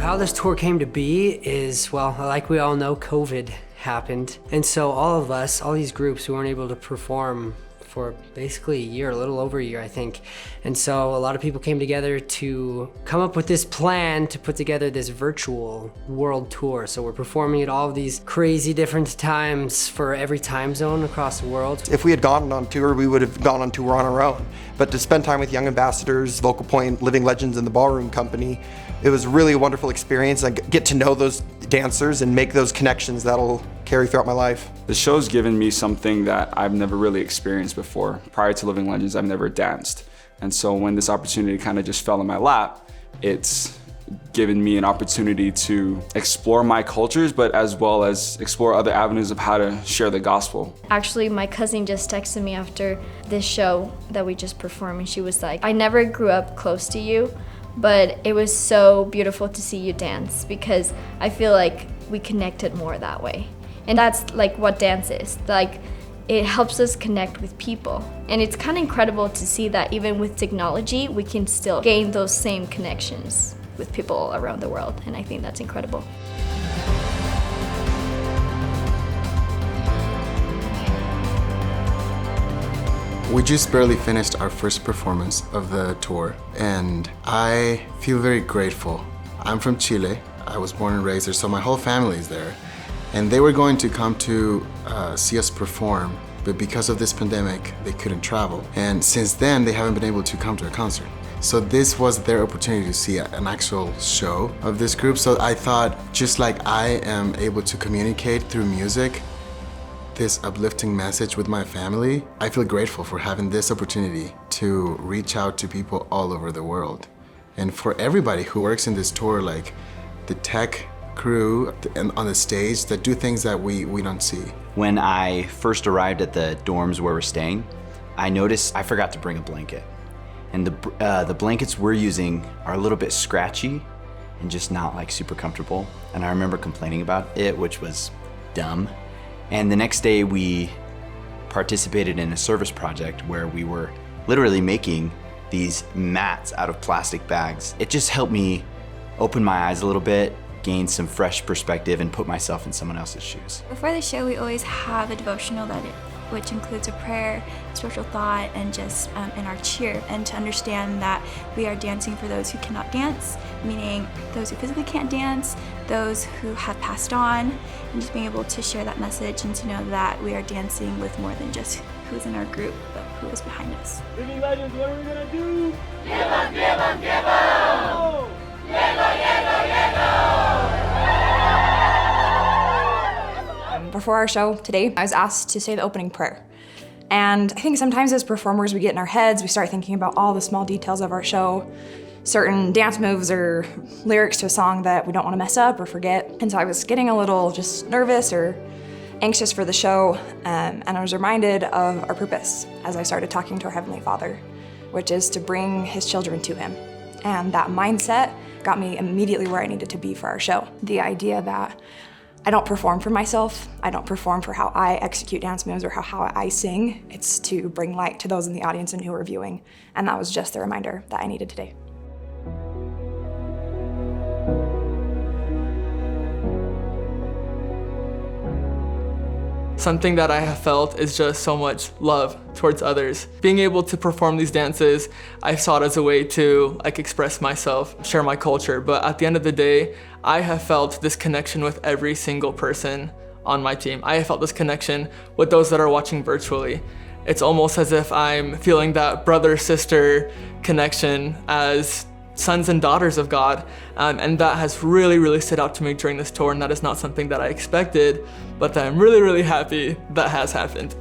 How this tour came to be is, well, like we all know, COVID happened. And so all of us, all these groups, we weren't able to perform for basically a year, a little over a year, I think. And so a lot of people came together to come up with this plan to put together this virtual world tour. So we're performing at all of these crazy different times for every time zone across the world. If we had gone on tour, we would have gone on tour on our own. But to spend time with young ambassadors, Vocal Point, living legends in the Ballroom company, it was really a wonderful experience. I get to know those dancers and make those connections that'll carry throughout my life. The show's given me something that I've never really experienced before. Prior to Living Legends, I've never danced. And so when this opportunity kind of just fell in my lap, it's given me an opportunity to explore my cultures, but as well as explore other avenues of how to share the gospel. Actually, my cousin just texted me after this show that we just performed, and she was like, I never grew up close to you, but it was so beautiful to see you dance because I feel like we connected more that way. And that's like what dance is. Like, it helps us connect with people. And it's kind of incredible to see that even with technology, we can still gain those same connections with people around the world. And I think that's incredible. We just barely finished our first performance of the tour, and I feel very grateful. I'm from Chile. I was born and raised there, so my whole family is there. And they were going to come to see us perform, but because of this pandemic, they couldn't travel. And since then, they haven't been able to come to a concert. So this was their opportunity to see an actual show of this group. So I thought, just like I am able to communicate through music, this uplifting message with my family, I feel grateful for having this opportunity to reach out to people all over the world. And for everybody who works in this tour, like the tech crew and on the stage that do things that we don't see. When I first arrived at the dorms where we're staying, I noticed I forgot to bring a blanket. And the blankets we're using are a little bit scratchy and just not like super comfortable. And I remember complaining about it, which was dumb. And the next day we participated in a service project where we were literally making these mats out of plastic bags. It just helped me open my eyes a little bit, gain some fresh perspective, and put myself in someone else's shoes. Before the show, we always have a devotional which includes a prayer, spiritual thought, and just in our cheer. And to understand that we are dancing for those who cannot dance, meaning those who physically can't dance, those who have passed on, and just being able to share that message and to know that we are dancing with more than just who's in our group, but who is behind us. Living Legends, what are we gonna do? Give 'em, give 'em, give 'em! Llego, llego, llego! Before our show today, I was asked to say the opening prayer. And I think sometimes as performers, we get in our heads, we start thinking about all the small details of our show, certain dance moves or lyrics to a song that we don't want to mess up or forget. And so I was getting a little just nervous or anxious for the show, and I was reminded of our purpose as I started talking to our Heavenly Father, which is to bring His children to Him. And that mindset got me immediately where I needed to be for our show. The idea that I don't perform for myself, I don't perform for how I execute dance moves or how I sing. It's to bring light to those in the audience and who are viewing. And that was just the reminder that I needed today. Something that I have felt is just so much love towards others. Being able to perform these dances, I saw it as a way to express myself, share my culture, but at the end of the day, I have felt this connection with every single person on my team. I have felt this connection with those that are watching virtually. It's almost as if I'm feeling that brother-sister connection as sons and daughters of God, and that has really, really stood out to me during this tour, and that is not something that I expected, but that I'm really, really happy that has happened.